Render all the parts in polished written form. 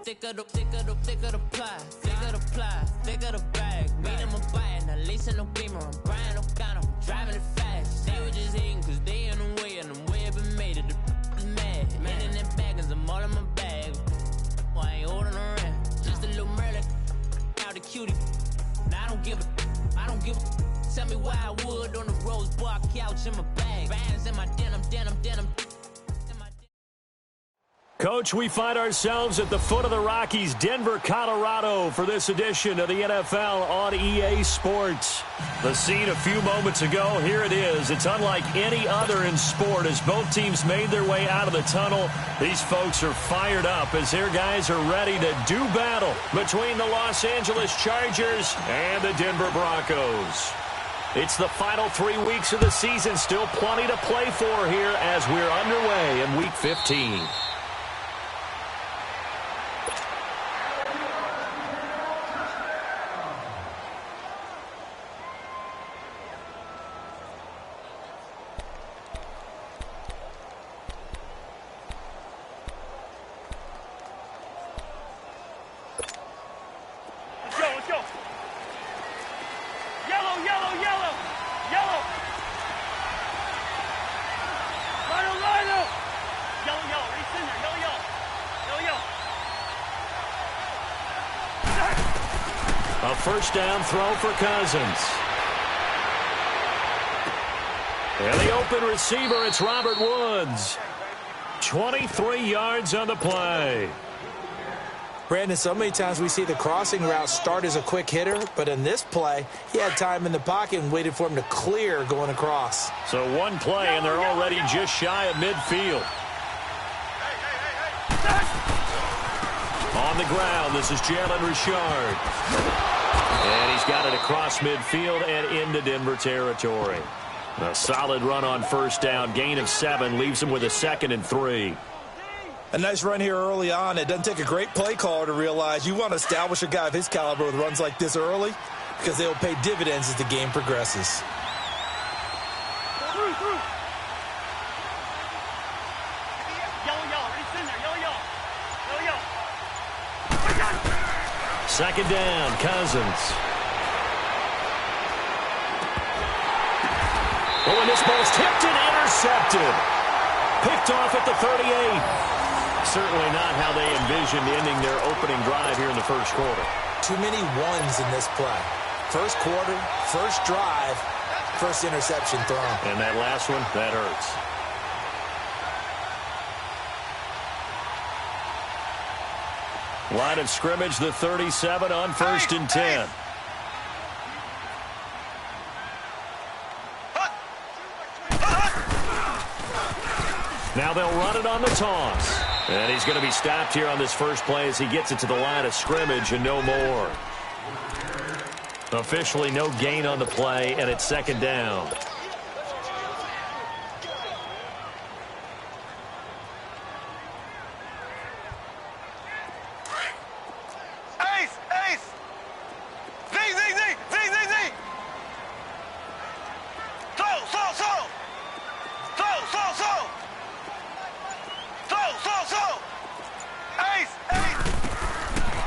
thicker the pie, thicker the bag. Meet them a bite, now listen no beamer. I'm Brian O'Connor, I'm driving it fast. They were just hating cause they in the way, and the way I've been made it, the mad. In them baggins, I'm all in my bag. Well, I ain't holding around, just a little Merlin, out the cutie. Now I don't give a. Tell me why I would on the rose bar couch in my bag. Bands in my denim. Coach, we find ourselves at the foot of the Rockies, Denver, Colorado, for this edition of the NFL on EA Sports. The scene a few moments ago, here it is. It's unlike any other in sport as both teams made their way out of the tunnel. These folks are fired up as their guys are ready to do battle between the Los Angeles Chargers and the Denver Broncos. It's the final 3 weeks of the season, still plenty to play for here as we're underway in Week 15. A first down throw for Cousins. And the open receiver, it's Robert Woods. 23 yards on the play. Brandon, so many times we see the crossing route start as a quick hitter, but in this play, he had time in the pocket and waited for him to clear going across. So one play, and they're already just shy of midfield. On the ground, this is Jalen Richard. And he's got it across midfield and into Denver territory. A solid run on first down. Gain of 7 leaves him with a 2nd and 3. A nice run here early on. It doesn't take a great play caller to realize you want to establish a guy of his caliber with runs like this early because they'll pay dividends as the game progresses. Second down, Cousins. Oh, and this ball's tipped and intercepted. Picked off at the 38. Certainly not how they envisioned ending their opening drive here in the first quarter. Too many ones in this play. First quarter, first drive, first interception thrown. And that last one, that hurts. Line of scrimmage, the 37 on first and 10. Now they'll run it on the toss. And he's going to be stopped here on this first play as he gets it to the line of scrimmage and no more. Officially no gain on the play, and it's second down.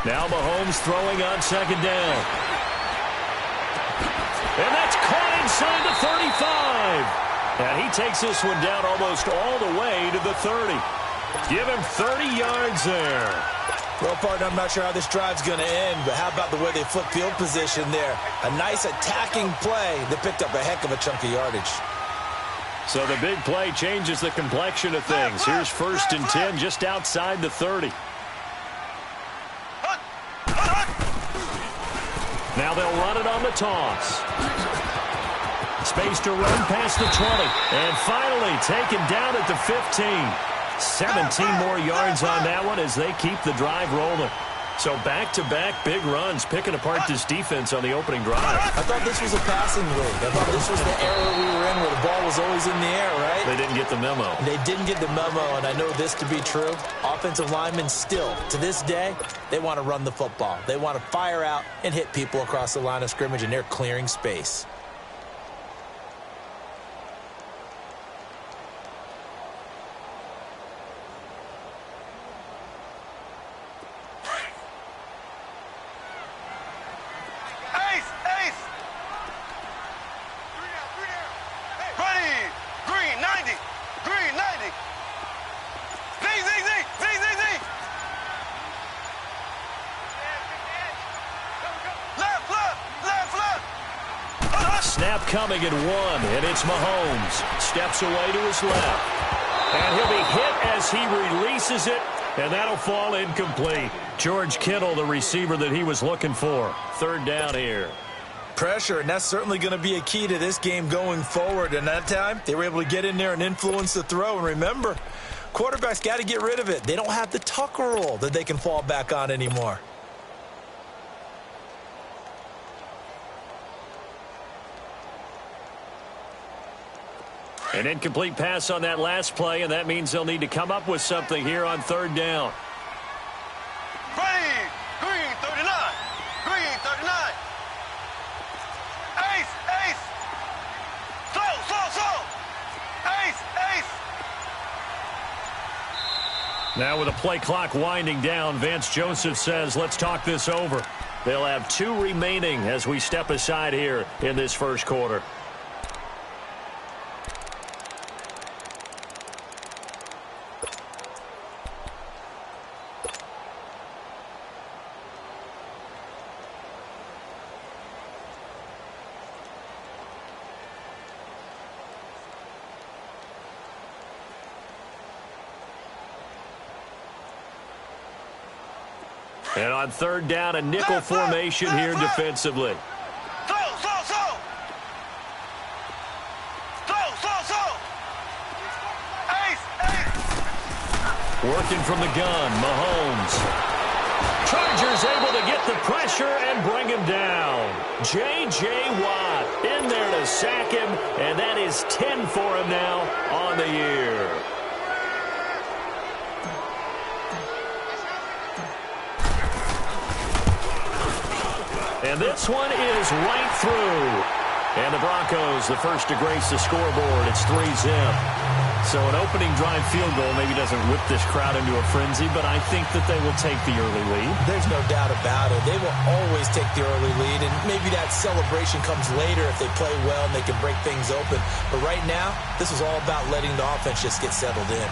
Now Mahomes throwing on second down. And that's caught inside the 35. And he takes this one down almost all the way to the 30. Give him 30 yards there. Well, partner, I'm not sure how this drive's going to end, but how about the way they flip field position there? A nice attacking play that picked up a heck of a chunk of yardage. So the big play changes the complexion of things. Here's first and 10 just outside the 30. Now they'll run it on the toss. Space to run past the 20. And finally taken down at the 15. 17 more yards on that one as they keep the drive rolling. So back-to-back big runs picking apart this defense on the opening drive. I thought this was a passing league. I thought this was the era we were in where the ball was always in the air, right? They didn't get the memo. They didn't get the memo, and I know this to be true. Offensive linemen still, to this day, they want to run the football. They want to fire out and hit people across the line of scrimmage, and they're clearing space. snap coming at 1, and it's Mahomes. Steps away to his left. And he'll be hit as he releases it, and that'll fall incomplete. George Kittle, the receiver that he was looking for. 3rd down here. Pressure, and that's certainly going to be a key to this game going forward. And that time, they were able to get in there and influence the throw. And remember, quarterbacks got to get rid of it. They don't have the tuck rule that they can fall back on anymore. An incomplete pass on that last play, and that means they'll need to come up with something here on 3rd down. Green 39. Green 39. Ace. Slow. Ace. Now with a play clock winding down, Vance Joseph says, let's talk this over. They'll have 2 remaining as we step aside here in this first quarter. And on 3rd down, a nickel formation here defensively. Slow. Ace. Working from the gun, Mahomes. Chargers able to get the pressure and bring him down. J.J. Watt in there to sack him, and that is 10 for him now on the year. And this one is right through. And the Broncos, the first to grace the scoreboard. It's 3-zip. So an opening drive field goal maybe doesn't whip this crowd into a frenzy, but I think that they will take the early lead. There's no doubt about it. They will always take the early lead, and maybe that celebration comes later if they play well and they can break things open. But right now, this is all about letting the offense just get settled in.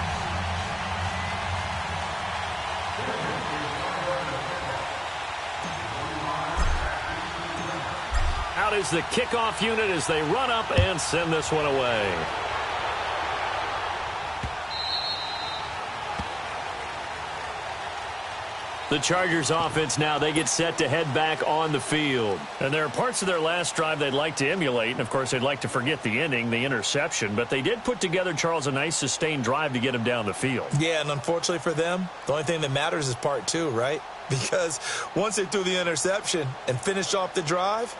Out is the kickoff unit as they run up and send this one away. The Chargers offense now, they get set to head back on the field. And there are parts of their last drive they'd like to emulate. And, of course, they'd like to forget the ending, the interception. But they did put together, Charles, a nice sustained drive to get him down the field. Yeah, and unfortunately for them, the only thing that matters is part 2, right? Because once they threw the interception and finished off the drive,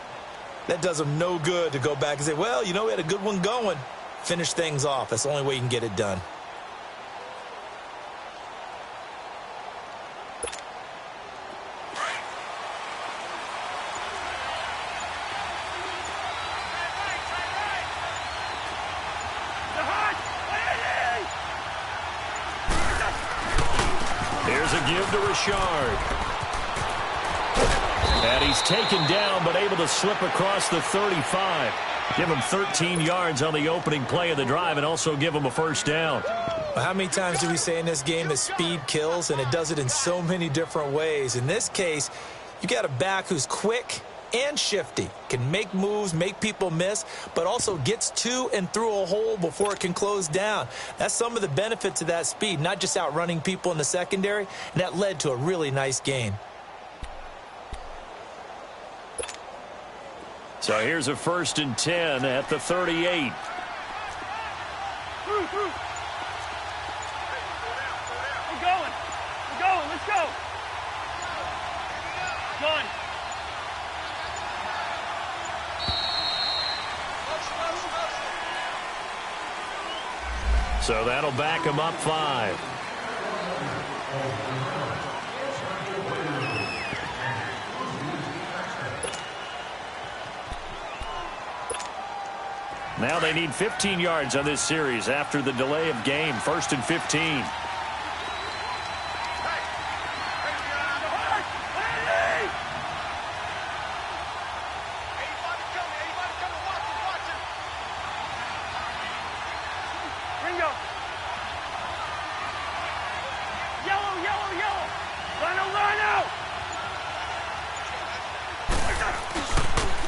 that does them no good to go back and say, well, you know, we had a good one going. Finish things off. That's the only way you can get it done. Here's a give to Richard. And he's taken down, but able to slip across the 35. Give him 13 yards on the opening play of the drive and also give him a first down. Well, how many times do we say in this game that speed kills, and it does it in so many different ways? In this case, you got a back who's quick and shifty, can make moves, make people miss, but also gets to and through a hole before it can close down. That's some of the benefits of that speed, not just outrunning people in the secondary, and that led to a really nice gain. So here's a 1st and 10 at the 38. We're going. Let's go. One. So that'll back him up 5. Now they need 15 yards on this series after the delay of game. 1st and 15.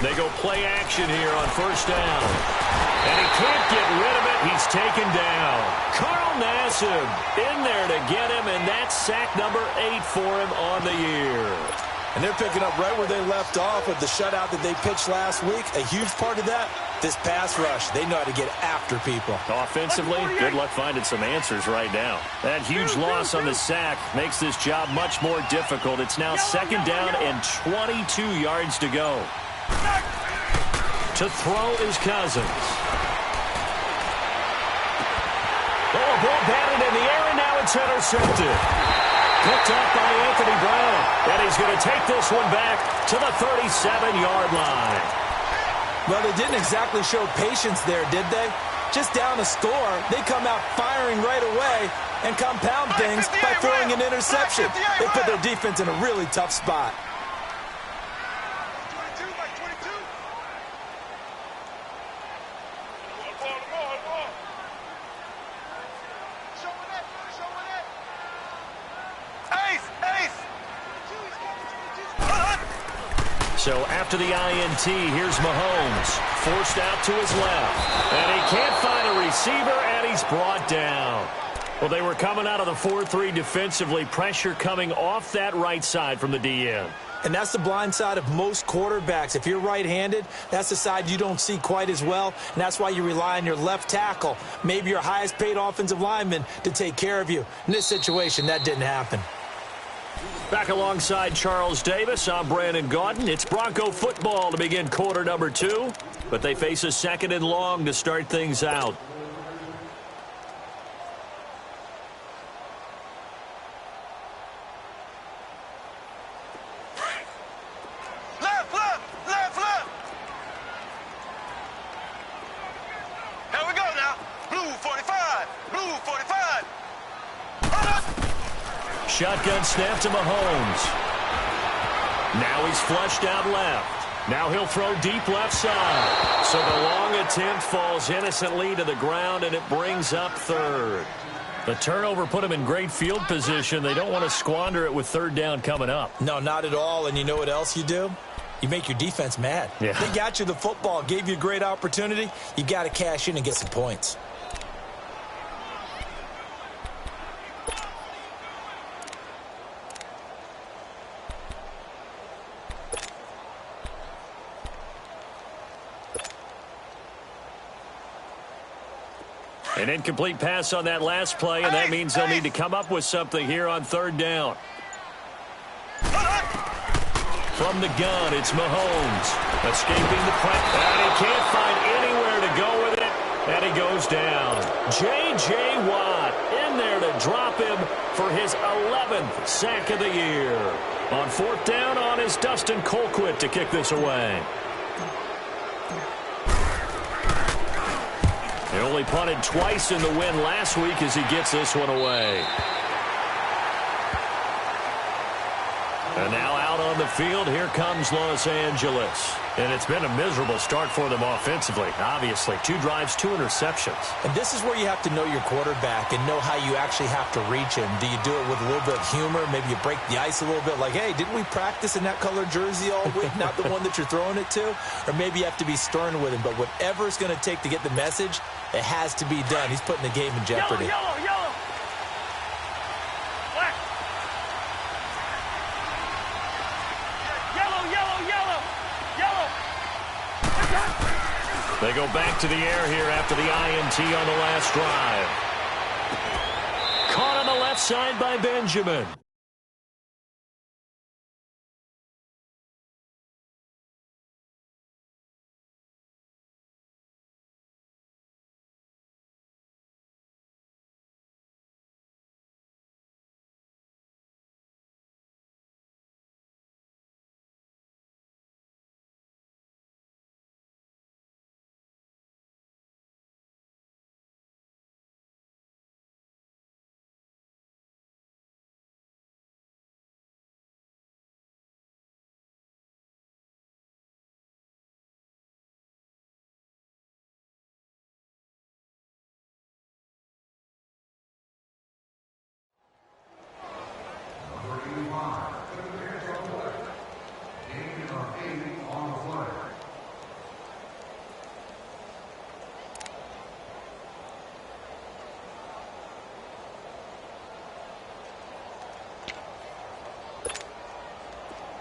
They go play action here on first down. And he can't get rid of it. He's taken down. Carl Nassib in there to get him, and that's sack number 8 for him on the year. And they're picking up right where they left off with the shutout that they pitched last week. A huge part of that, this pass rush. They know how to get after people. Offensively, good luck finding some answers right now. That huge loss on the sack makes this job much more difficult. It's now second down and 22 yards to go. To throw is Cousins. Oh, a ball batted in the air, and now it's intercepted. Picked up by Anthony Brown. And he's going to take this one back to the 37-yard line. Well, they didn't exactly show patience there, did they? Just down a score, they come out firing right away and compound things by throwing an interception. They put their defense in a really tough spot. So after the INT, here's Mahomes. Forced out to his left. And he can't find a receiver, and he's brought down. Well, they were coming out of the 4-3 defensively. Pressure coming off that right side from the DN. And that's the blind side of most quarterbacks. If you're right-handed, that's the side you don't see quite as well. And that's why you rely on your left tackle, maybe your highest-paid offensive lineman, to take care of you. In this situation, that didn't happen. Back alongside Charles Davis, I'm Brandon Gaudin. It's Bronco football to begin quarter number 2, but they face a second and long to start things out. Left, left, left, left. Here we go now. Blue 45, blue 45. Shotgun snap to Mahomes. Now he's flushed out left. Now he'll throw deep left side. So the long attempt falls innocently to the ground, and it brings up third. The turnover put him in great field position. They don't want to squander it with third down coming up. No, not at all. And you know what else you do? You make your defense mad. Yeah. They got you the football, gave you a great opportunity. You got to cash in and get some points. An incomplete pass on that last play, and that means they'll need to come up with something here on third down. From the gun, it's Mahomes. Escaping the pressure, and he can't find anywhere to go with it, and he goes down. J.J. Watt in there to drop him for his 11th sack of the year. On fourth down on is Dustin Colquitt to kick this away. He only punted twice in the win last week as he gets this one away. And now out on the field, here comes Los Angeles. And it's been a miserable start for them offensively, obviously. 2 drives, 2 interceptions. And this is where you have to know your quarterback and know how you actually have to reach him. Do you do it with a little bit of humor? Maybe you break the ice a little bit, like, hey, didn't we practice in that color jersey all week, not the one that you're throwing it to? Or maybe you have to be stern with him. But whatever it's going to take to get the message, it has to be done. He's putting the game in jeopardy. Yellow, yellow. Black. Yellow, yellow, yellow. Yellow. They go back to the air here after the INT on the last drive. Caught on the left side by Benjamin.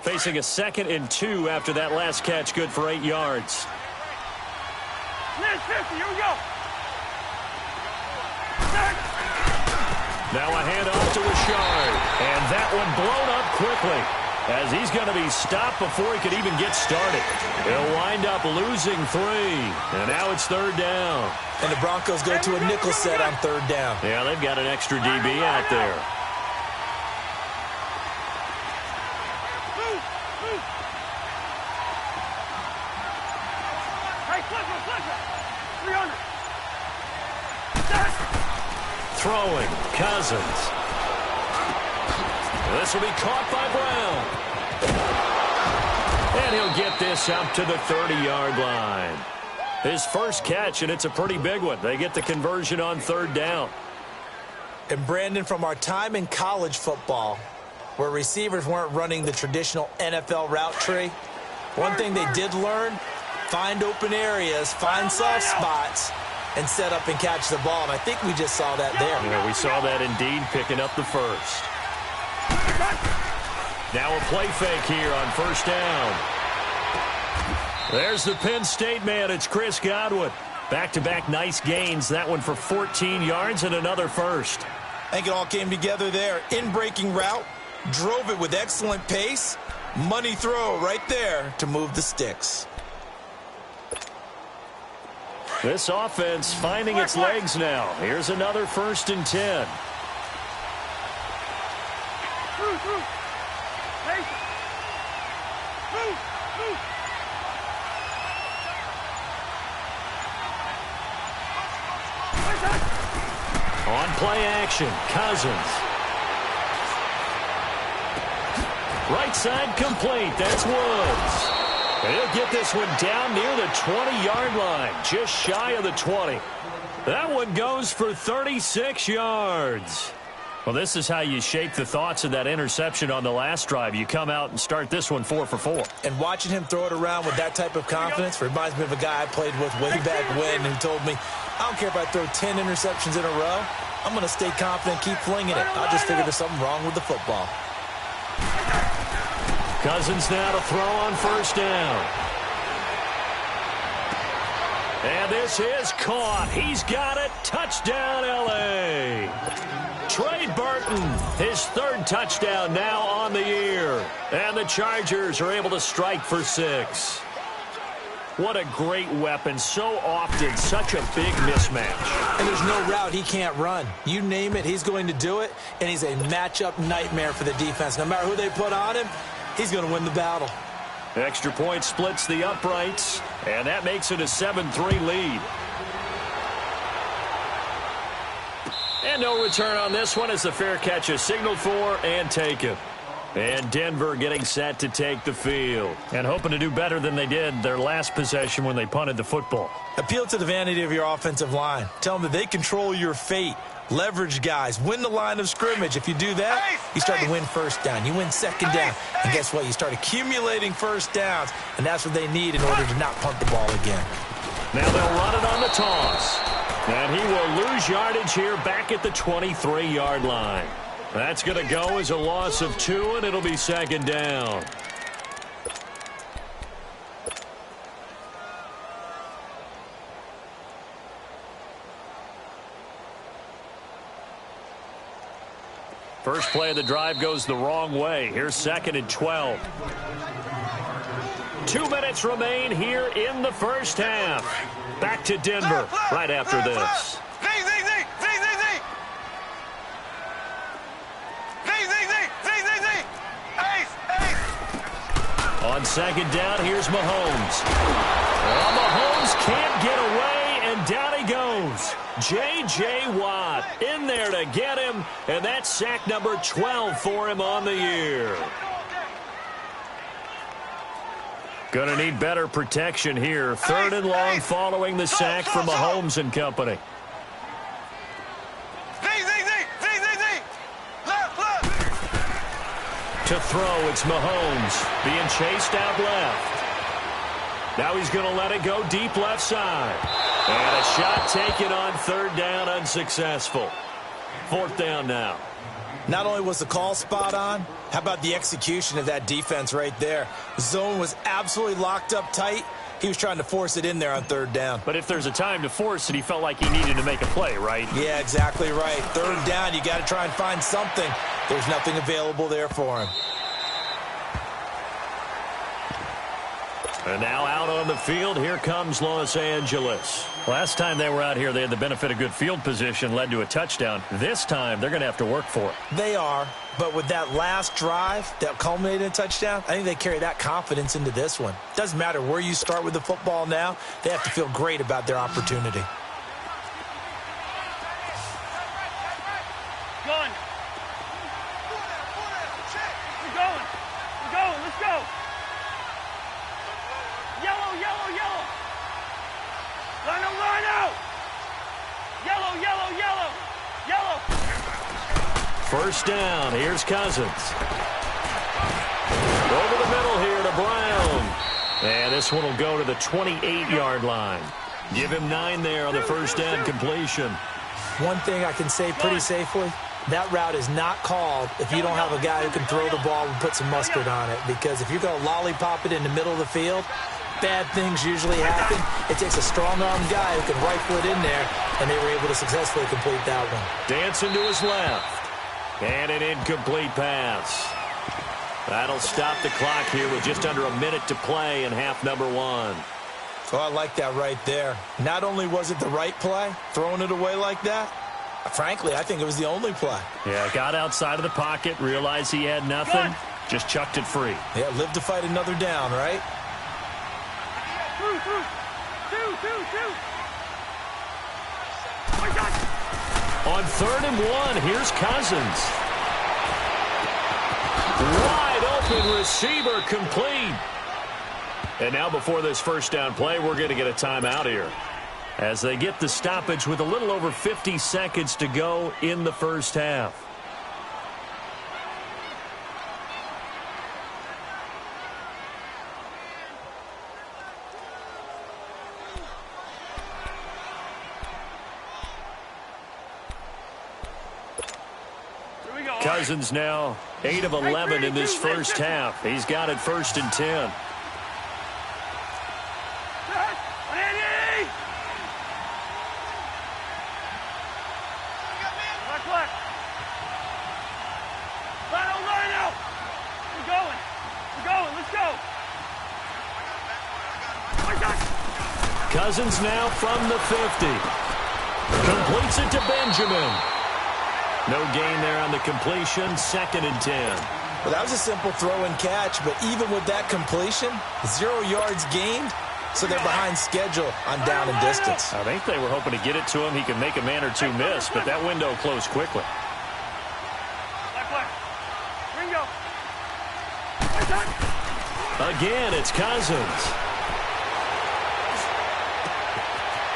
Facing a 2nd and 2 after that last catch, good for 8 yards. Here we go. Now a handoff to Richard. And that one blown up quickly, as he's going to be stopped before he could even get started. He'll wind up losing 3. And now it's 3rd down. And the Broncos go to a nickel set on 3rd down. Yeah, they've got an extra DB out there. Throwing, Cousins. This will be caught by Brown. And he'll get this up to the 30-yard line. His first catch, and it's a pretty big one. They get the conversion on 3rd down. And Brandon, from our time in college football, where receivers weren't running the traditional NFL route tree, one thing they did learn, find open areas, find soft spots, and set up and catch the ball. And I think we just saw that there. Yeah, we saw that indeed, picking up the first. Now a play fake here on 1st down. There's the Penn State man. It's Chris Godwin. Back-to-back nice gains. That one for 14 yards and another first. I think it all came together there. In-breaking route, drove it with excellent pace. Money throw right there to move the sticks. This offense finding its legs now. Here's another 1st and 10. On play action, Cousins. Right side complete. That's Woods. He'll get this one down near the 20-yard line, just shy of the 20. That one goes for 36 yards. Well, this is how you shape the thoughts of that interception on the last drive. You come out and start this one 4 for 4. And watching him throw it around with that type of confidence reminds me of a guy I played with way back when who told me, I don't care if I throw 10 interceptions in a row. I'm going to stay confident, keep flinging it. I'll just figure there's something wrong with the football. Cousins now to throw on 1st down. And this is caught. He's got it. Touchdown, L.A. Trey Burton, his 3rd touchdown now on the year. And the Chargers are able to strike for 6. What a great weapon. So often, such a big mismatch. And there's no route he can't run. You name it, he's going to do it. And he's a matchup nightmare for the defense. No matter who they put on him, he's going to win the battle. Extra point splits the uprights, and that makes it a 7-3 lead. And no return on this one as the fair catch is signaled for and taken. And Denver getting set to take the field and hoping to do better than they did their last possession when they punted the football. Appeal to the vanity of your offensive line. Tell them that they control your fate. Leverage guys. Win the line of scrimmage. If you do that, you start to win 1st down. You win 2nd down. And guess what? You start accumulating 1st downs. And that's what they need in order to not punt the ball again. Now they'll run it on the toss. And he will lose yardage here back at the 23-yard line. That's going to go as a loss of 2, and it'll be 2nd down. First play of the drive goes the wrong way. Here's 2nd and 12. 2 minutes remain here in the first half. Back to Denver right after this. On 2nd down, here's Mahomes. Well, Mahomes can't get away, and down he goes. J.J. Watt in there to get him, and that's sack number 12 for him on the year. Going to need better protection here. 3rd and long following the sack from Mahomes and company. To throw, it's Mahomes being chased out left. Now he's going to let it go deep left side. And a shot taken on 3rd down, unsuccessful. 4th down now. Not only was the call spot on, how about the execution of that defense right there? The zone was absolutely locked up tight. He was trying to force it in there on third down. But if there's a time to force it, he felt like he needed to make a play, right? Yeah, exactly right. Third down, you got to try and find something. There's nothing available there for him. And now out on the field, here comes Los Angeles. Last time they were out here, they had the benefit of good field position, led to a touchdown. This time, they're going to have to work for it. They are, but with that last drive that culminated in a touchdown, I think they carry that confidence into this one. Doesn't matter where you start with the football now, they have to feel great about their opportunity. Going. We're going. Let's go. Yellow. Line out. Yellow. First down. Here's Cousins. Over the middle here to Brown. And this one will go to the 28-yard line. Give him 9 there on the first down completion. One thing I can say pretty safely, that route is not called if you don't have a guy who can throw the ball and put some mustard on it. Because if you're going to lollipop it in the middle of the field, bad things usually happen. It takes a strong-armed guy who can rifle it in there, and they were able to successfully complete that one. Dancing to his left. And an incomplete pass. That'll stop the clock here with just under a minute to play in half number 1. Oh, I like that right there. Not only was it the right play, throwing it away like that, frankly, I think it was the only play. Yeah, got outside of the pocket, realized he had nothing, just chucked it free. Yeah, live to fight another down, right? Two. On 3rd and 1, here's Cousins. Wide open receiver complete. And now before this first down play, we're going to get a timeout here, as they get the stoppage with a little over 50 seconds to go in the first half. Cousins now 8 of 11 in this first half. He's got it 1st and 10. Cousins now from the 50. Completes it to Benjamin. No gain there on the completion. 2nd and 10. Well, that was a simple throw and catch, but even with that completion, 0 yards gained, so they're behind schedule on down and distance. I think they were hoping to get it to him. He could make a man or two miss, but that window closed quickly. Again, it's Cousins.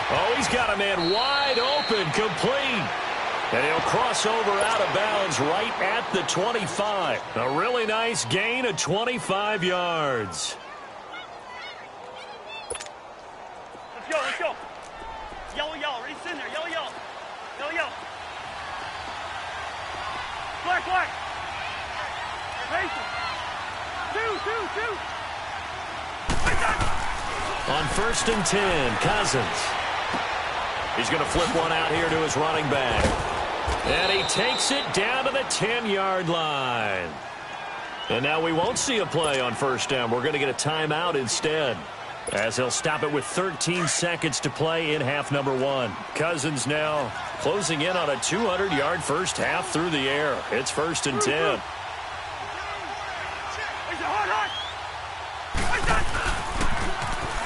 Oh, he's got a man wide open, complete. And he'll cross over out of bounds right at the 25. A really nice gain of 25 yards. Let's go. Yellow. Ready, in there. Yellow. Black. Patient. Two. On 1st and 10, Cousins. He's going to flip one out here to his running back. And he takes it down to the 10-yard line. And now we won't see a play on 1st down. We're going to get a timeout instead, as he'll stop it with 13 seconds to play in half number 1. Cousins now closing in on a 200-yard first half through the air. It's 1st and 10.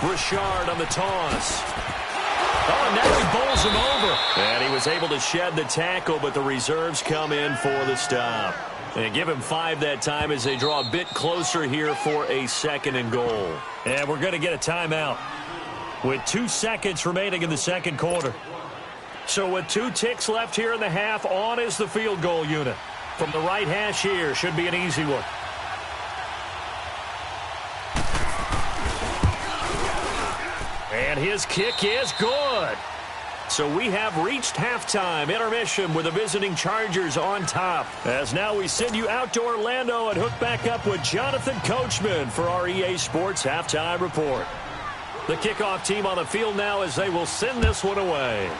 Richard on the toss. Oh, and now he bowls him over. And he was able to shed the tackle, but the reserves come in for the stop. And give him 5 that time as they draw a bit closer here for a 2nd and goal. And we're going to get a timeout with 2 seconds remaining in the second quarter. So with 2 ticks left here in the half, on is the field goal unit. From the right hash here, should be an easy one. And his kick is good. So we have reached halftime. Intermission with the visiting Chargers on top. As now we send you out to Orlando and hook back up with Jonathan Coachman for our EA Sports Halftime Report. The kickoff team on the field now as they will send this one away.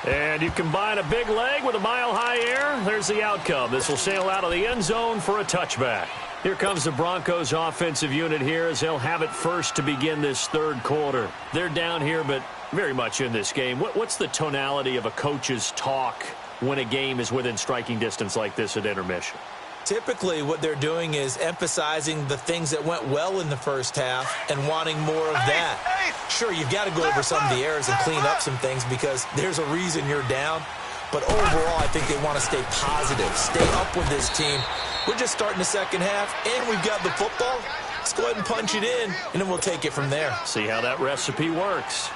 And you combine a big leg with a mile-high air. There's the outcome. This will sail out of the end zone for a touchback. Here comes the Broncos offensive unit here as they'll have it first to begin this third quarter. They're down here, but very much in this game. What's the tonality of a coach's talk when a game is within striking distance like this at intermission? Typically, what they're doing is emphasizing the things that went well in the first half and wanting more of that. Sure, you've got to go over some of the errors and clean up some things because there's a reason you're down. But overall, I think they want to stay positive, stay up with this team. We're just starting the second half, and we've got the football. Let's go ahead and punch it in, and then we'll take it from there. See how that recipe works.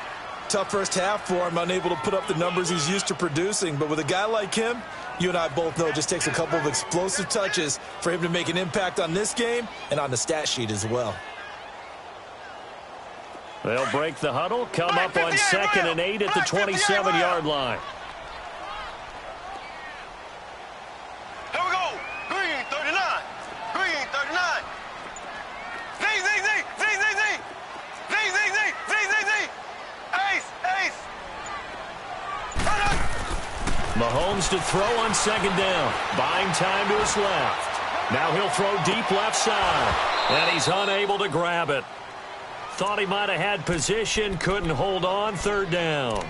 Tough first half for him, unable to put up the numbers he's used to producing. But with a guy like him, you and I both know it just takes a couple of explosive touches for him to make an impact on this game and on the stat sheet as well. They'll break the huddle, come up on 2nd and 8 at the 27-yard line. Here we go. Green 39. Green 39. Z. Ace. Mahomes to throw on 2nd down. Buying time to his left. Now he'll throw deep left side. And he's unable to grab it. Thought he might have had position, couldn't hold on, 3rd down.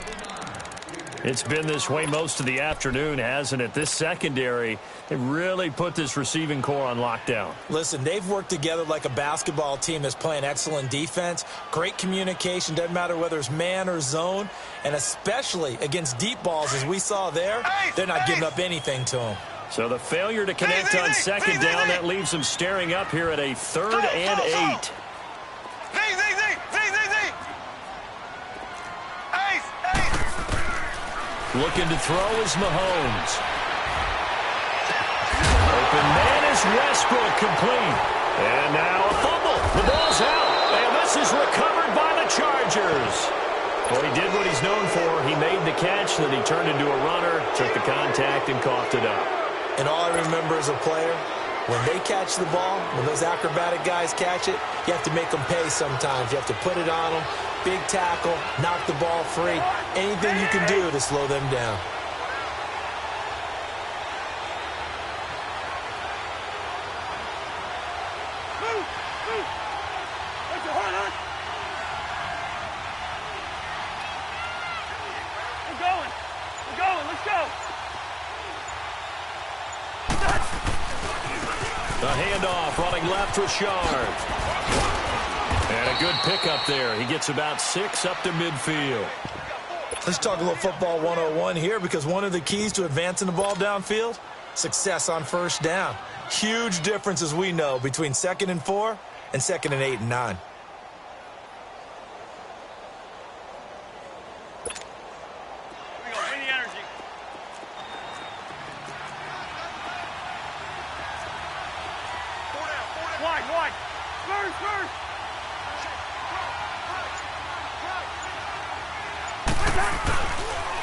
It's been this way most of the afternoon, hasn't it? This secondary, they really put this receiving core on lockdown. Listen, they've worked together like a basketball team that's playing excellent defense. Great communication, doesn't matter whether it's man or zone. And especially against deep balls, as we saw there, they're not giving up anything to them. So the failure to connect on 2nd down, that leaves them staring up here at a 3rd and 8. Looking to throw is Mahomes. Open man is Westbrook, complete. And now a fumble. The ball's out. And this is recovered by the Chargers. Well, he did what he's known for. He made the catch, then he turned into a runner, took the contact, and coughed it up. And all I remember as a player, when they catch the ball, when those acrobatic guys catch it, you have to make them pay sometimes. You have to put it on them. Big tackle, knock the ball free. Anything you can do to slow them down. We're going, let's go. The handoff, running left, Richard. And a good pickup there. He gets about 6 up to midfield. Let's talk a little football 101 here, because one of the keys to advancing the ball downfield, success on 1st down. Huge difference, as we know, between 2nd and 4 and 2nd and 8 and 9.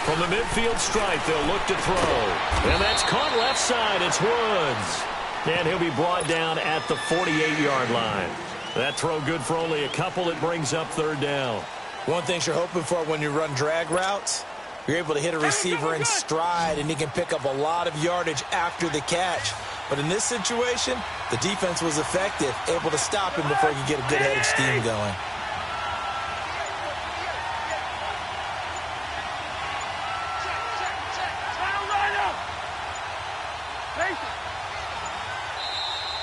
From the midfield stripe, they'll look to throw. And that's caught left side. It's Woods. And he'll be brought down at the 48-yard line. That throw good for only a couple. It brings up 3rd down. One thing you're hoping for when you run drag routes, you're able to hit a receiver in stride, and he can pick up a lot of yardage after the catch. But in this situation, the defense was effective, able to stop him before he could get a good head of steam going.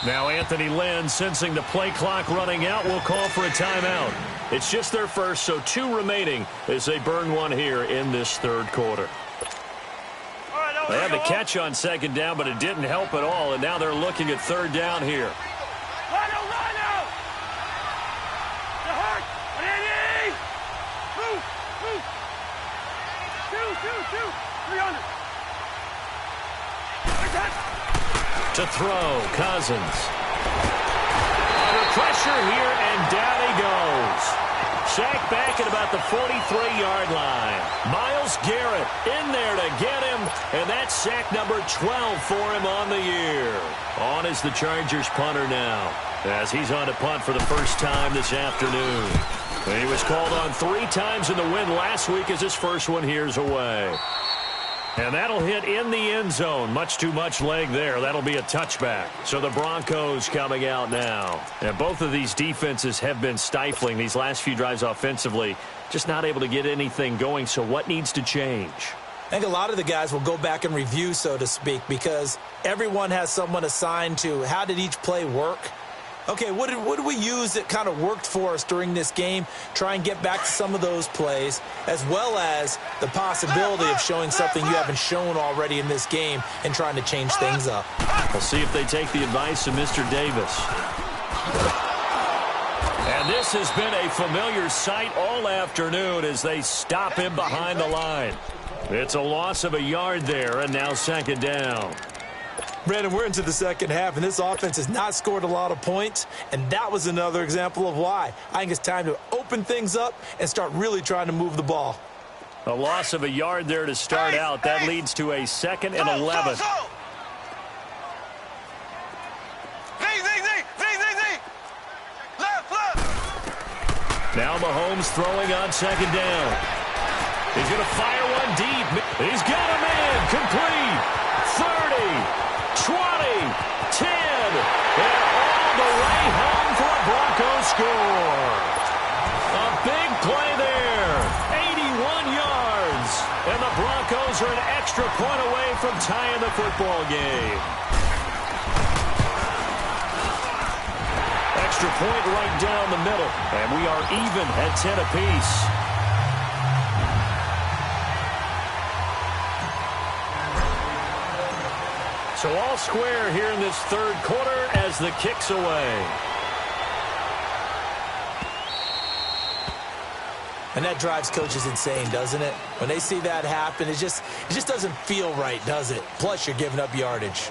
Now Anthony Lynn, sensing the play clock running out, will call for a timeout. It's just their first, so 2 remaining as they burn one here in this 3rd quarter. They had the catch on 2nd down, but it didn't help at all, and now they're looking at 3rd down here. To throw, Cousins. Under pressure here, and down he goes. sacked back at about the 43-yard line. Myles Garrett in there to get him, and that's sack number 12 for him on the year. On is the Chargers punter now, as he's on to punt for the first time this afternoon. He was called on 3 times in the win last week as his first one here's away. And that'll hit in the end zone. Much too much leg there. That'll be a touchback. So the Broncos coming out now. And both of these defenses have been stifling these last few drives offensively. Just not able to get anything going. So what needs to change? I think a lot of the guys will go back and review, so to speak, because everyone has someone assigned to how did each play work. Okay, what did we use that kind of worked for us during this game? Try and get back to some of those plays, as well as the possibility of showing something you haven't shown already in this game and trying to change things up. We'll see if they take the advice of Mr. Davis. And this has been a familiar sight all afternoon as they stop him behind the line. It's a loss of a yard there, and now second down. Brandon, we're into the second half, and this offense has not scored a lot of points, and that was another example of why. I think it's time to open things up and start really trying to move the ball. A loss of a yard there to start out. That leads to a 2nd and 11. Now Mahomes throwing on second down. He's going to fire one deep. He's got him in. Complete. 30. 20, 10, and all the way home for a Broncos score. A big play there, 81 yards, and the Broncos are an extra point away from tying the football game. Extra point right down the middle, and we are even at 10 apiece. So all square here in this third quarter as the kick's away. And that drives coaches insane, doesn't it? When they see that happen, it just doesn't feel right, does it? Plus, you're giving up yardage.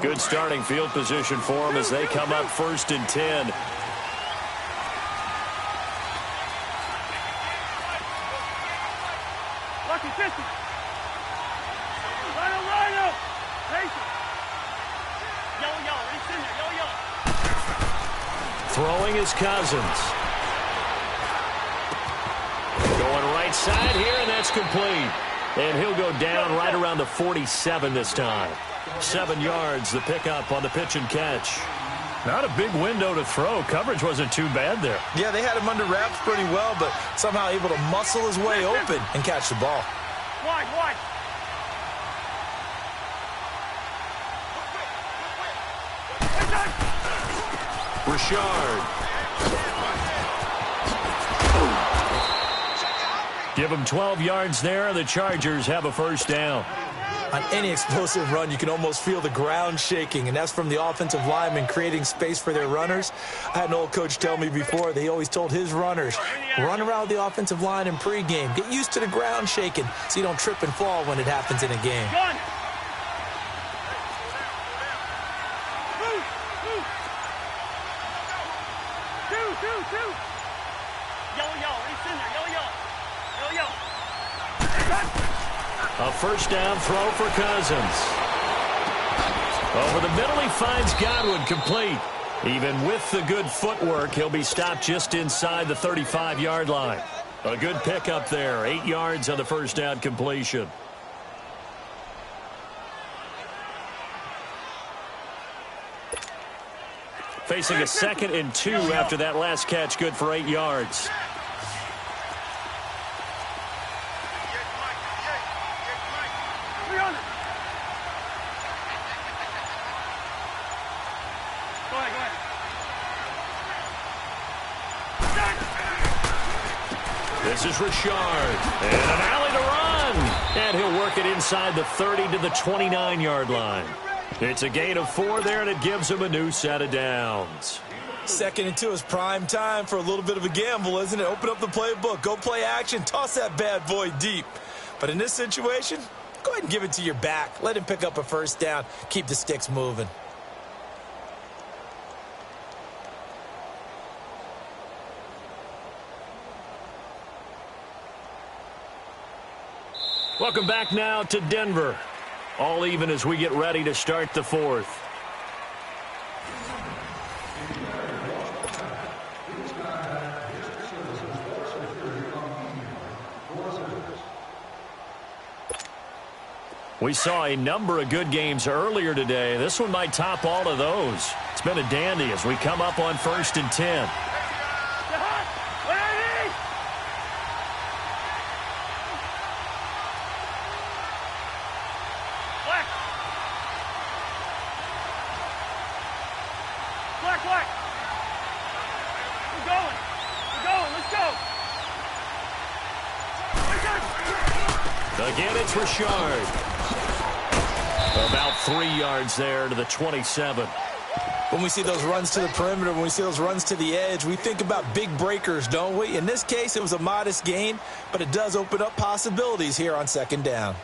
Good starting field position for them as they come up 1st and 10. Throwing is Cousins. Going right side here, and that's complete. And he'll go down right around the 47 this time. 7 yards, the pickup on the pitch and catch. Not a big window to throw. Coverage wasn't too bad there. Yeah, they had him under wraps pretty well, but somehow able to muscle his way open and catch the ball. Wide. Richard. Give him 12 yards there. The Chargers have a first down. On any explosive run, you can almost feel the ground shaking, and that's from the offensive linemen creating space for their runners. I had an old coach tell me before, they always told his runners, run around the offensive line in pregame. Get used to the ground shaking so you don't trip and fall when it happens in a game. Gun. Two. Yellow. He's in there. Yellow. A first down throw for Cousins. Over the middle, he finds Godwin complete. Even with the good footwork, he'll be stopped just inside the 35-yard line. A good pickup there. 8 yards on the first down completion. Facing a 2nd and 2 after that last catch, good for 8 yards. This is Richard, and an alley to run, and he'll work it inside the 30 to the 29-yard line. It's a gain of 4 there, and it gives him a new set of downs. 2nd and 2 is prime time for a little bit of a gamble, isn't it? Open up the playbook, go play action, toss that bad boy deep. But in this situation, Go ahead and give it to your back. Let him pick up a first down. Keep the sticks moving. Welcome back now to Denver. All even as we get ready to start the fourth. We saw a number of good games earlier today. This one might top all of those. It's been a dandy as we come up on 1st and 10. Again, it's Richard. About 3 yards there to the 27. When we see those runs to the perimeter, when we see those runs to the edge, we think about big breakers, don't we? In this case, it was a modest gain, but it does open up possibilities here on 2nd down.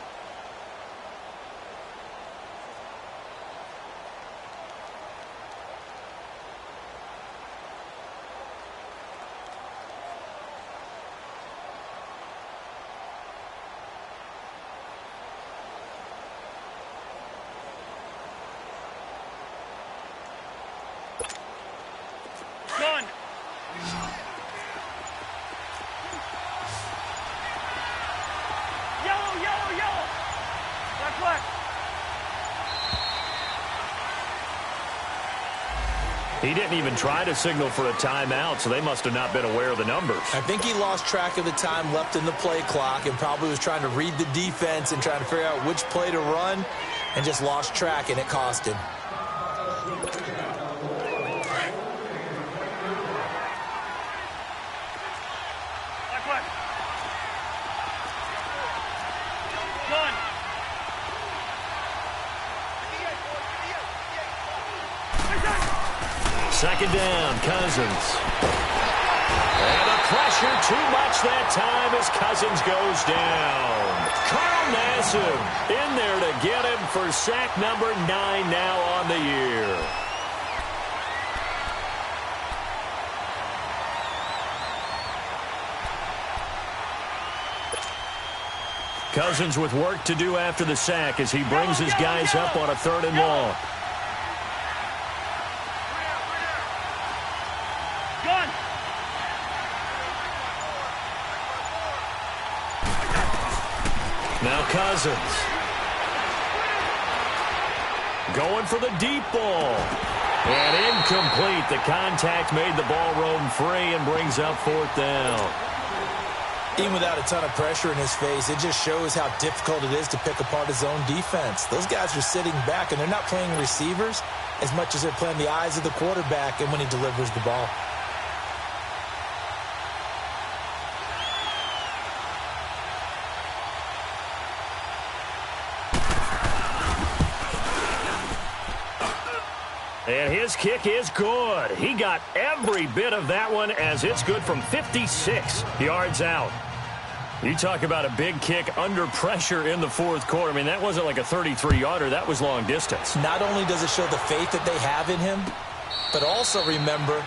He didn't even try to signal for a timeout, so they must have not been aware of the numbers. I think he lost track of the time left in the play clock and probably was trying to read the defense and trying to figure out which play to run and just lost track, and it cost him. Second down, Cousins. And the pressure too much that time as Cousins goes down. Carl Nassib in there to get him for sack number 9 now on the year. Cousins with work to do after the sack as he brings his guys up on a 3rd and long. Now Cousins. Going for the deep ball. And incomplete. The contact made the ball roam free and brings up 4th down. Even without a ton of pressure in his face, it just shows how difficult it is to pick apart his own defense. Those guys are sitting back, and they're not playing receivers as much as they're playing the eyes of the quarterback and when he delivers the ball. And his kick is good. He got every bit of that one as it's good from 56 yards out. You talk about a big kick under pressure in the 4th quarter. I mean, that wasn't like a 33-yarder. That was long distance. Not only does it show the faith that they have in him, but also remember,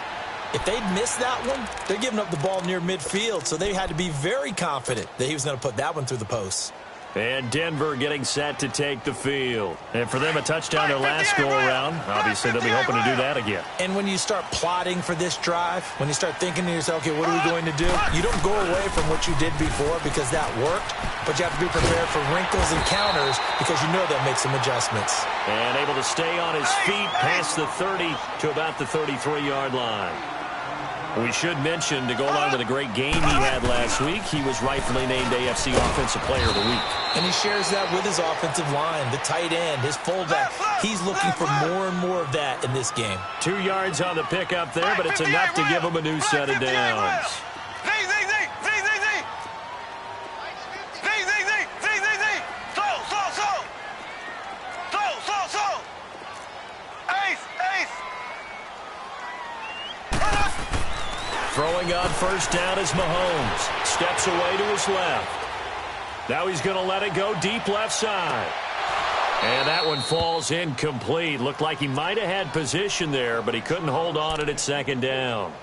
if they'd missed that one, they're giving up the ball near midfield, so they had to be very confident that he was going to put that one through the post. And Denver getting set to take the field. And for them, a touchdown their last go-around. Obviously, they'll be hoping to do that again. And when you start plotting for this drive, when you start thinking to yourself, okay, what are we going to do? You don't go away from what you did before because that worked, but you have to be prepared for wrinkles and counters because you know they'll make some adjustments. And able to stay on his feet past the 30 to about the 33-yard line. We should mention, to go along with a great game he had last week, he was rightfully named AFC Offensive Player of the Week. And he shares that with his offensive line, the tight end, his fullback. He's looking for more and more of that in this game. 2 yards on the pickup there, but it's enough to give him a new set of downs. Throwing on 1st down is Mahomes. Steps away to his left. Now he's going to let it go deep left side. And that one falls incomplete. Looked like he might have had position there, but he couldn't hold on at second down.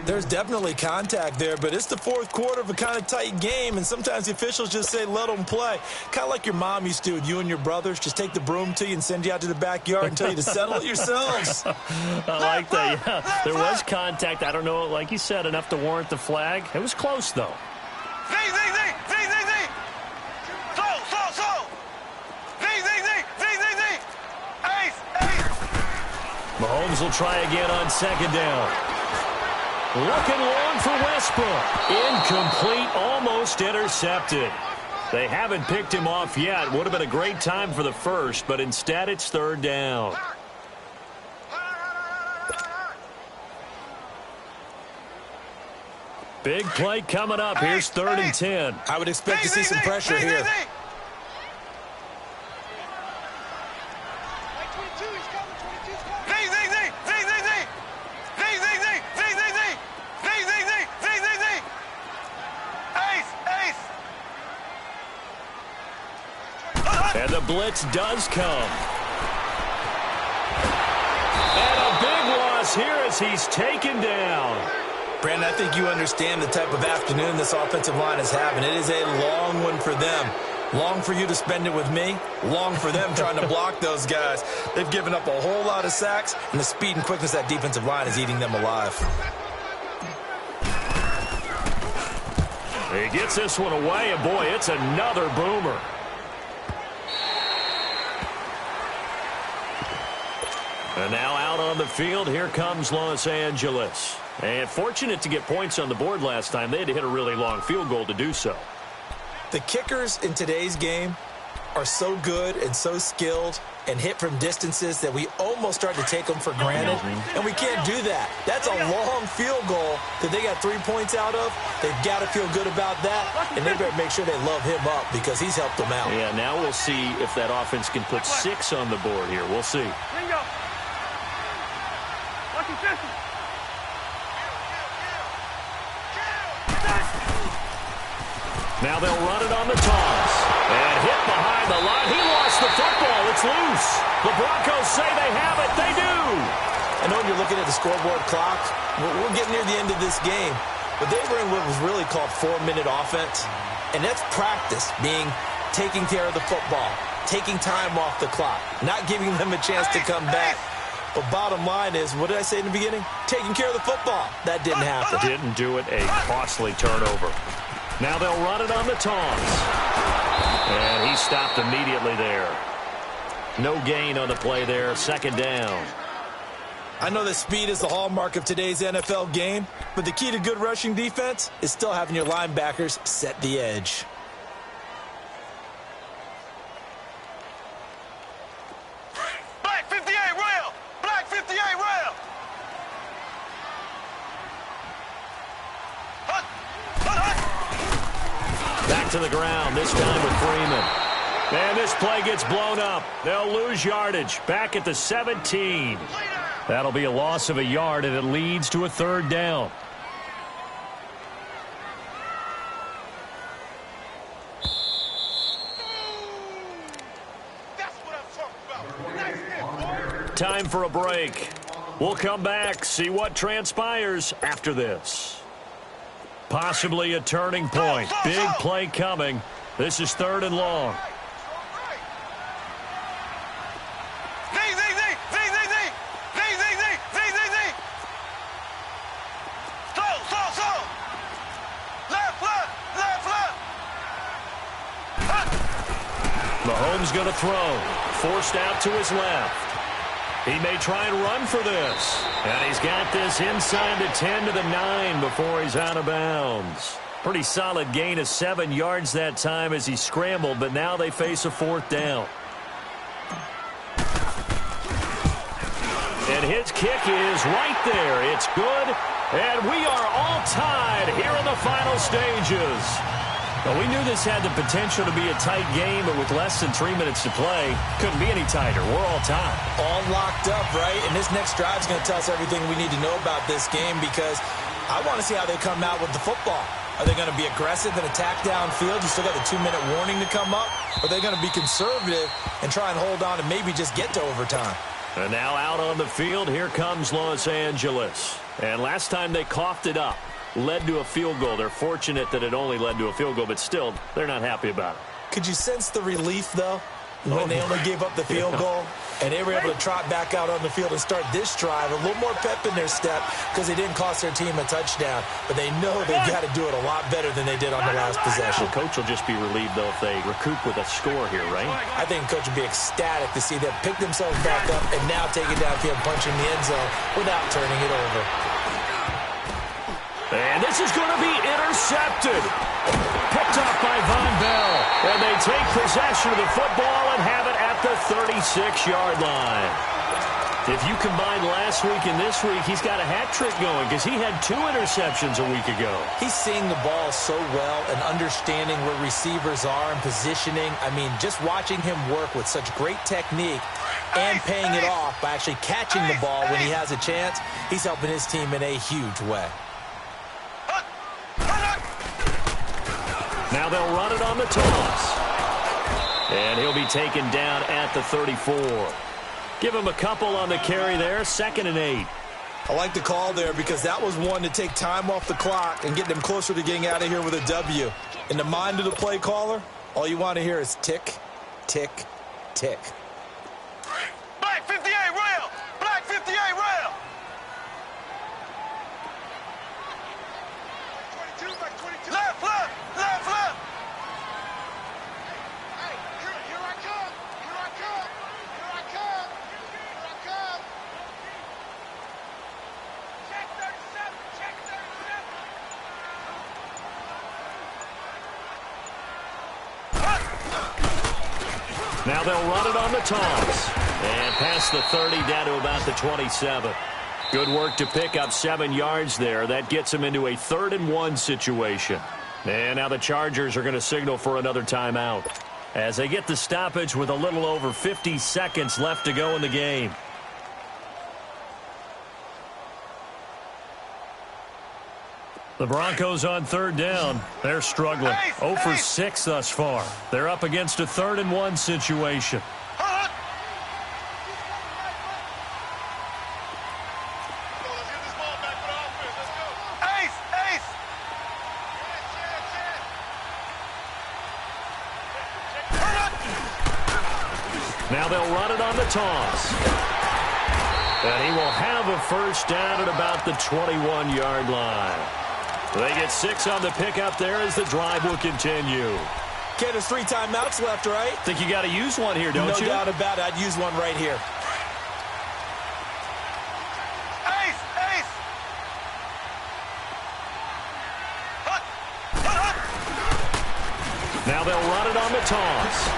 There's definitely contact there, but it's the fourth quarter of a kind of tight game, and sometimes the officials just say, let them play. Kind of like your mom used to with you and your brothers. Just take the broom to you and send you out to the backyard and tell you to settle it yourselves. I like that, yeah. There was contact. I don't know, like you said, enough to warrant the flag. It was close, though. Mahomes will try again on second down. Looking long for Westbrook. Incomplete, almost intercepted. They haven't picked him off yet. Would have been a great time for the first, but instead it's third down. Big play coming up. Here's 3rd and 10. I would expect to see some pressure here. And the blitz does come. And a big loss here as he's taken down. Brandon, I think you understand the type of afternoon this offensive line is having. It is a long one for them. Long for you to spend it with me. Long for them trying to block those guys. They've given up a whole lot of sacks, and the speed and quickness of that defensive line is eating them alive. He gets this one away, and boy, it's another boomer. And now out on the field, here comes Los Angeles. And fortunate to get points on the board last time. They had to hit a really long field goal to do so. The kickers in today's game are so good and so skilled and hit from distances that we almost start to take them for granted. And we can't do that. That's a long field goal that they got 3 points out of. They've got to feel good about that. And they better make sure they love him up because he's helped them out. Yeah, now we'll see if that offense can put 6 on the board here. We'll see. Now they'll run it on the toss. And hit behind the line. He lost the football. It's loose. The Broncos say they have it. They do. I know when you're looking at the scoreboard clock, we're getting near the end of this game. But they were in what was really called 4-minute offense. And that's practice, being taking care of the football, taking time off the clock, not giving them a chance to come back. But bottom line is, what did I say in the beginning? Taking care of the football. That didn't happen. Didn't do it. A costly turnover. Now they'll run it on the toss. And he stopped immediately there. No gain on the play there. Second down. I know that speed is the hallmark of today's NFL game, but the key to good rushing defense is still having your linebackers set the edge. Black 58 rail! Black 58 rail! Back to the ground, this time with Freeman. And this play gets blown up. They'll lose yardage. Back at the 17. That'll be a loss of a yard, and it leads to a third down. That's what I'm talking about. Nice hit, boy. Time for a break. We'll come back, see what transpires after this. Possibly a turning point. Big play coming. This is 3rd and long. Mahomes going to throw. Forced out to his left. He may try and run for this. And he's got this inside the 10 to the 9 before he's out of bounds. Pretty solid gain of 7 yards that time as he scrambled, but now they face a 4th down. And his kick is right there. It's good. And we are all tied here in the final stages. Well, we knew this had the potential to be a tight game, but with less than 3 minutes to play, couldn't be any tighter. We're all tied. All locked up, right? And this next drive is going to tell us everything we need to know about this game because I want to see how they come out with the football. Are they going to be aggressive and attack downfield? You still got the 2-minute warning to come up? Or are they going to be conservative and try and hold on and maybe just get to overtime? And now out on the field, here comes Los Angeles. And last time they coughed it up, led to a field goal. They're fortunate that it only led to a field goal, but still, they're not happy about it. Could you sense the relief, though, when they only gave up the field goal? And they were able to trot back out on the field and start this drive. A little more pep in their step because they didn't cost their team a touchdown. But they know they've got to do it a lot better than they did on the last possession. The coach will just be relieved, though, if they recoup with a score here, right? I think coach would be ecstatic to see them pick themselves back up and now take it downfield, punching the end zone without turning it over. And this is going to be intercepted. Picked up by Von Bell. And they take possession of the football and have it at the 36-yard line. If you combine last week and this week, he's got a hat trick going because he had 2 interceptions a week ago. He's seeing the ball so well and understanding where receivers are and positioning. I mean, just watching him work with such great technique and paying it off by actually catching the ball when he has a chance, he's helping his team in a huge way. Now they'll run it on the toss. And he'll be taken down at the 34. Give him a couple on the carry there, 2nd and 8. I like the call there because that was one to take time off the clock and get them closer to getting out of here with a W. In the mind of the play caller, all you want to hear is tick, tick, tick. Black 58 rail! Black 58 rail! 22, black 22. Left, left, left, left! Hey, here I come! Here I come! Here I come! Here I come! Check 37! Check 37! Now they'll run it on the toss. And past the 30 down to about the 27. Good work to pick up 7 yards there. That gets them into a 3rd and 1 situation. And now the Chargers are going to signal for another timeout as they get the stoppage with a little over 50 seconds left to go in the game. The Broncos on 3rd down. They're struggling. 0 for 6 thus far. They're up against a 3rd and 1 situation. Now they'll run it on the toss. And he will have a first down at about the 21-yard line. They get 6 on the pickup there as the drive will continue. Okay, there's 3 timeouts left, right? Think you got to use one here, don't you? No doubt about it. I'd use one right here. Ace! Ace! Now they'll run it on the toss.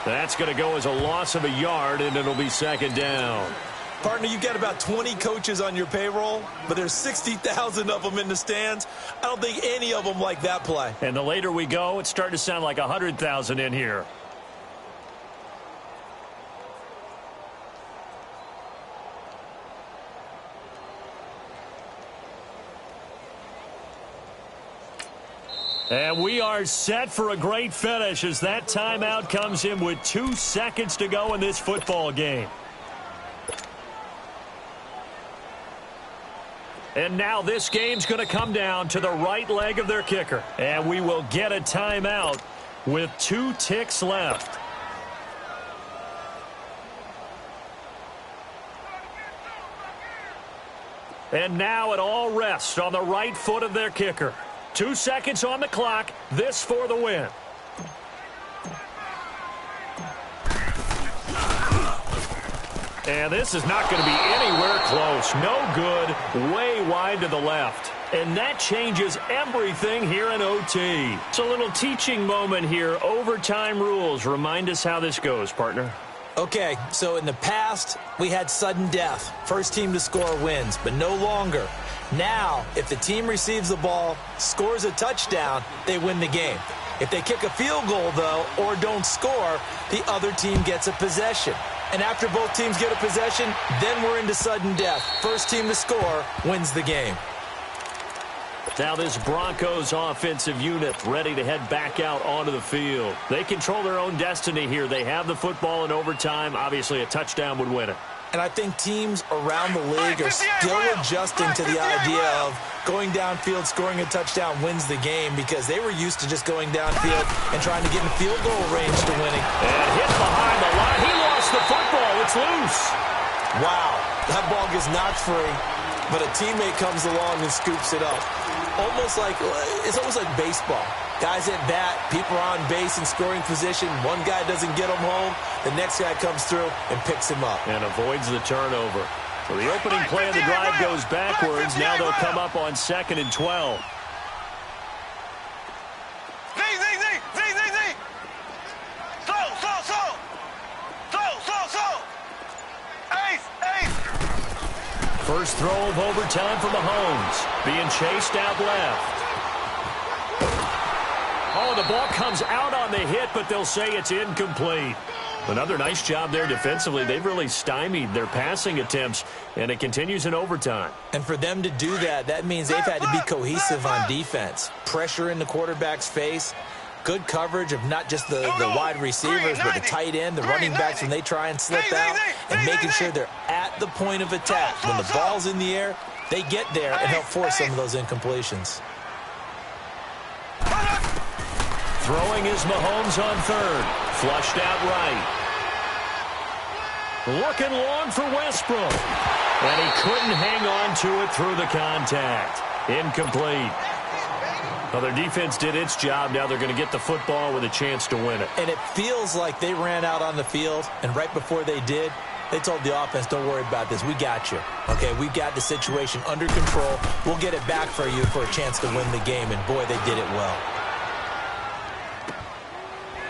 That's going to go as a loss of a yard, and it'll be 2nd down. Partner, you've got about 20 coaches on your payroll, but there's 60,000 of them in the stands. I don't think any of them like that play. And the later we go, it's starting to sound like 100,000 in here. And we are set for a great finish as that timeout comes in with 2 seconds to go in this football game. And now this game's going to come down to the right leg of their kicker. And we will get a timeout with 2 ticks left. And now it all rests on the right foot of their kicker. 2 seconds on the clock. This for the win. And this is not going to be anywhere close. No good. Way wide to the left. And that changes everything here in OT. It's a little teaching moment here. Overtime rules. Remind us how this goes, partner. Okay, so in the past, we had sudden death. First team to score wins, but no longer. Now, if the team receives the ball, scores a touchdown, they win the game. If they kick a field goal, though, or don't score, the other team gets a possession. And after both teams get a possession, then we're into sudden death. First team to score wins the game. Now this Broncos offensive unit ready to head back out onto the field. They control their own destiny here. They have the football in overtime. Obviously, a touchdown would win it. And I think teams around the league are still adjusting to the idea of going downfield, scoring a touchdown wins the game, because they were used to just going downfield and trying to get in field goal range to winning. And hit behind the line. He lost the football. It's loose. Wow, that ball gets knocked free, but a teammate comes along and scoops it up. It's almost like baseball. Guys at bat, people are on base in scoring position. One guy doesn't get him home. The next guy comes through and picks him up. And avoids the turnover. So the opening play of the drive goes backwards. Now they'll come up on 2nd and 12. First throw of overtime for Mahomes. Being chased out left. Oh, the ball comes out on the hit, but they'll say it's incomplete. Another nice job there defensively. They've really stymied their passing attempts, and it continues in overtime. And for them to do that, that means they've had to be cohesive on defense. Pressure in the quarterback's face. Good coverage of not just the wide receivers, but the tight end, the running backs when they try and slip out, and making sure they're at the point of attack. When the ball's in the air, they get there and help force some of those incompletions. Throwing is Mahomes on third. Flushed out right. Looking long for Westbrook. And he couldn't hang on to it through the contact. Incomplete. Well, their defense did its job. Now they're going to get the football with a chance to win it. And it feels like they ran out on the field, and right before they did, they told the offense, don't worry about this. We got you. Okay, we got the situation under control. We'll get it back for you for a chance to win the game. And, boy, they did it well.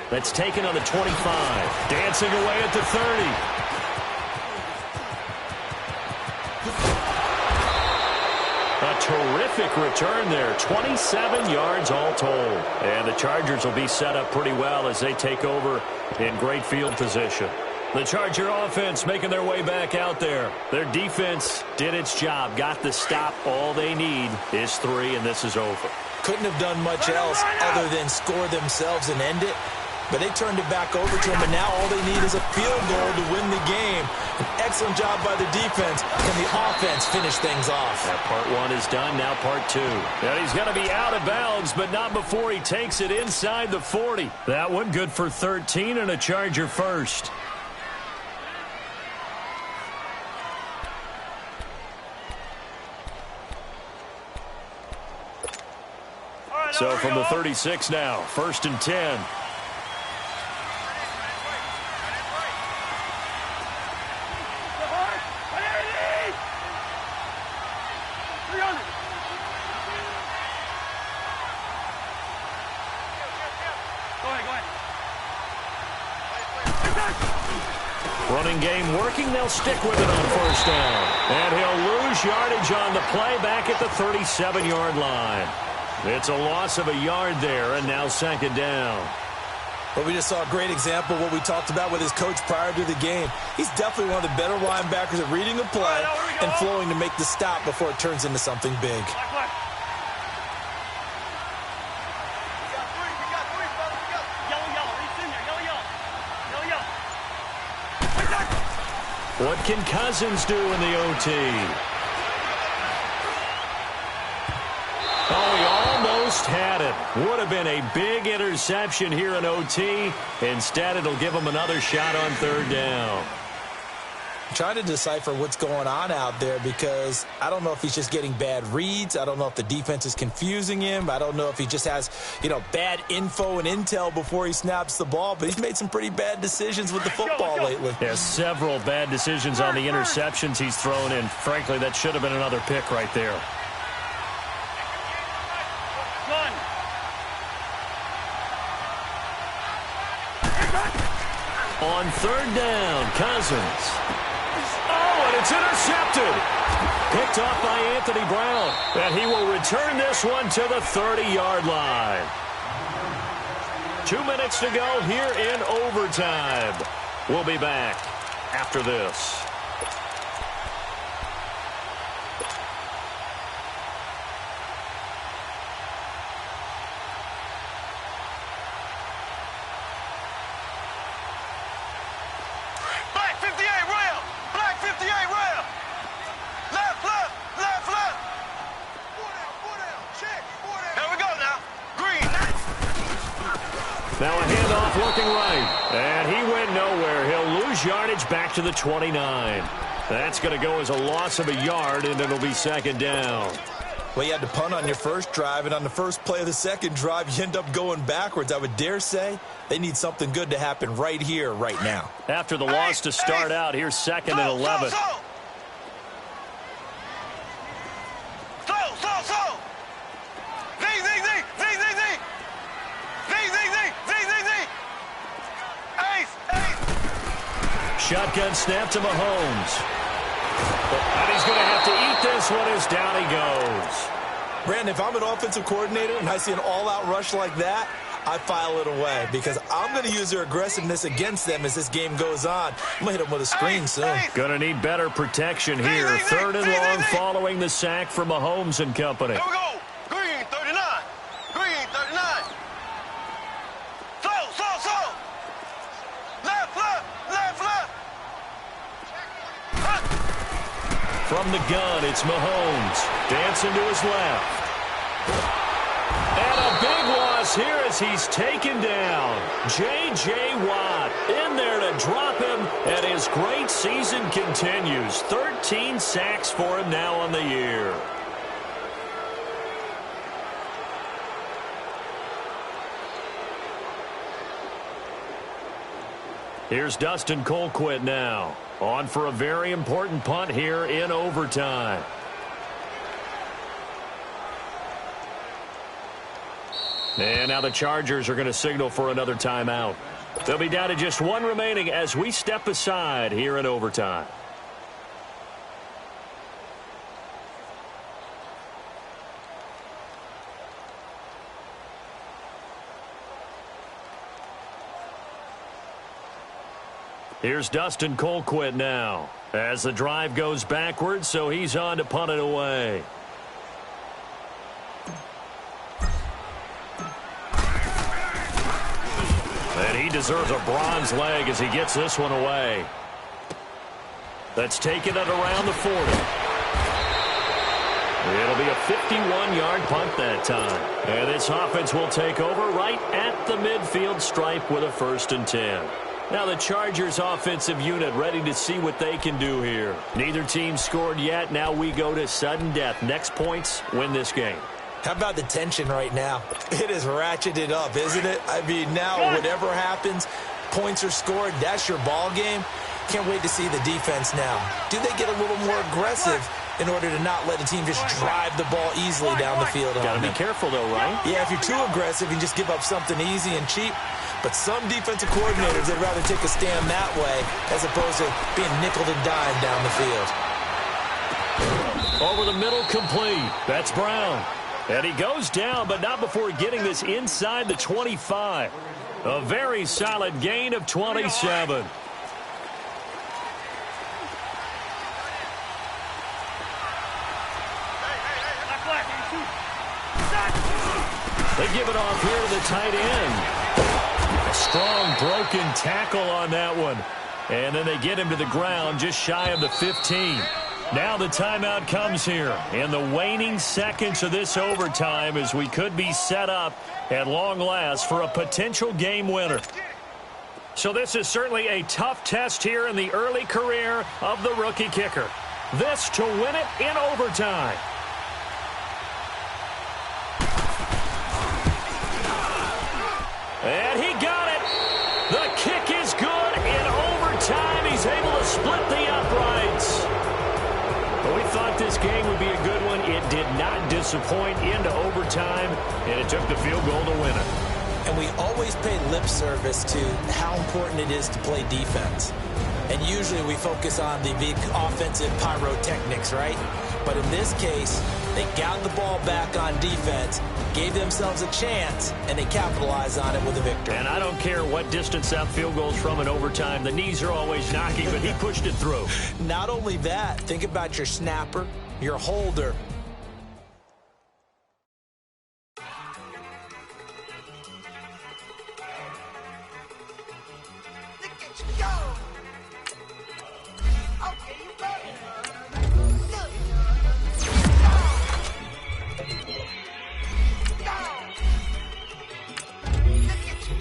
That's taken on the 25. Dancing away at the 30. A terrific return there. 27 yards all told. And the Chargers will be set up pretty well as they take over in great field position. The Charger offense making their way back out there. Their defense did its job, got the stop. All they need is 3, and this is over. Couldn't have done much else other than score themselves and end it. But they turned it back over to him, and now all they need is a field goal to win the game. An excellent job by the defense. Can the offense finish things off? That part 1 is done, now part 2. And he's going to be out of bounds, but not before he takes it inside the 40. That one good for 13 and a Charger first. So from the 36 now, 1st and 10. Running game working. They'll stick with it on 1st down. And he'll lose yardage on the play back at the 37-yard line. It's a loss of a yard there, and now 2nd down. But we just saw a great example of what we talked about with his coach prior to the game. He's definitely one of the better linebackers at reading the play and flowing to make the stop before it turns into something big. What can Cousins do in the OT? Oh, he almost had it. Would have been a big interception here in OT. Instead, it'll give him another shot on 3rd down. I'm trying to decipher what's going on out there because I don't know if he's just getting bad reads. I don't know if the defense is confusing him. I don't know if he just has, bad info and intel before he snaps the ball. But he's made some pretty bad decisions with the football lately. Yeah, several bad decisions on the interceptions he's thrown in. Frankly, that should have been another pick right there. On 3rd down, Cousins. Oh, and it's intercepted. Picked off by Anthony Brown. And he will return this one to the 30-yard line. 2 minutes to go here in overtime. We'll be back after this. Now a handoff looking right. And he went nowhere. He'll lose yardage back to the 29. That's going to go as a loss of a yard, and it'll be second down. Well, you had to punt on your first drive, and on the first play of the second drive, you end up going backwards. I would dare say they need something good to happen right here, right now. After the loss to start out, here's second and 11. Shotgun snap to Mahomes. And he's going to have to eat this one as down he goes. Brandon, if I'm an offensive coordinator and I see an all-out rush like that, I file it away because I'm going to use their aggressiveness against them as this game goes on. I'm going to hit them with a screen soon. Going to need better protection here. Third and long following the sack from Mahomes and company. Here we go. Green 39. Green 39. Slow. Left. From the gun, it's Mahomes. Dancing to his left. And a big loss here as he's taken down. J.J. Watt in there to drop him, and his great season continues. 13 sacks for him now on the year. Here's Dustin Colquitt now. On for a very important punt here in overtime. And now the Chargers are going to signal for another timeout. They'll be down to just one remaining as we step aside here in overtime. Here's Dustin Colquitt now as the drive goes backwards, so he's on to punt it away. And he deserves a bronze leg as he gets this one away. That's taken it around the 40. It'll be a 51-yard punt that time. And this offense will take over right at the midfield stripe with a 1st and 10. Now the Chargers offensive unit ready to see what they can do here. Neither team scored yet. Now we go to sudden death. Next points win this game. How about the tension right now? It is ratcheted up, isn't it? I mean, now whatever happens, points are scored. That's your ball game. Can't wait to see the defense now. Do they get a little more aggressive in order to not let the team just drive the ball easily down the field? Got to be careful, though, right? Yeah, if you're too aggressive, you just give up something easy and cheap. But some defensive coordinators, they'd rather take a stand that way as opposed to being nickel and dime down the field. Over the middle, complete. That's Brown. And he goes down, but not before getting this inside the 25. A very solid gain of 27. They give it off here to the tight end. A strong broken tackle on that one. And then they get him to the ground just shy of the 15. Now the timeout comes here in the waning seconds of this overtime as we could be set up at long last for a potential game winner. So this is certainly a tough test here in the early career of the rookie kicker. This to win it in overtime. And he got it. The kick is good in overtime. He's able to split the uprights. But we thought this game would be a good one. It did not disappoint into overtime, and it took the field goal to win it. And we always pay lip service to how important it is to play defense. And usually we focus on the big offensive pyrotechnics, right? But in this case, they got the ball back on defense, gave themselves a chance, and they capitalized on it with a victory. And I don't care what distance that field goes from in overtime. The knees are always knocking, but he pushed it through. Not only that, think about your snapper, your holder.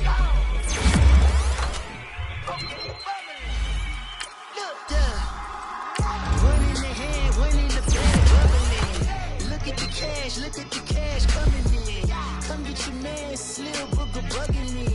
Go! this little booger bugging me.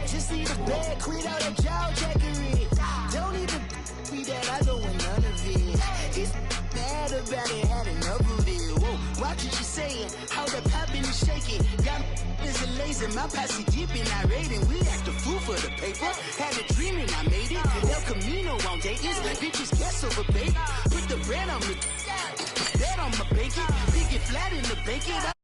Just need a bag, quit all that jaw jackery. Don't even be that, I don't want none of it. He's mad about it, had enough of it. Whoa, watch what you saying, how the poppin' is shaking. Got is a laser, my posse deep and I raiding. We act a fool for the paper, had a dream and I made it. El Camino on Dayton's, bitches guess over bait. Put the bread on me, that on my bacon. Big it flat in the bacon.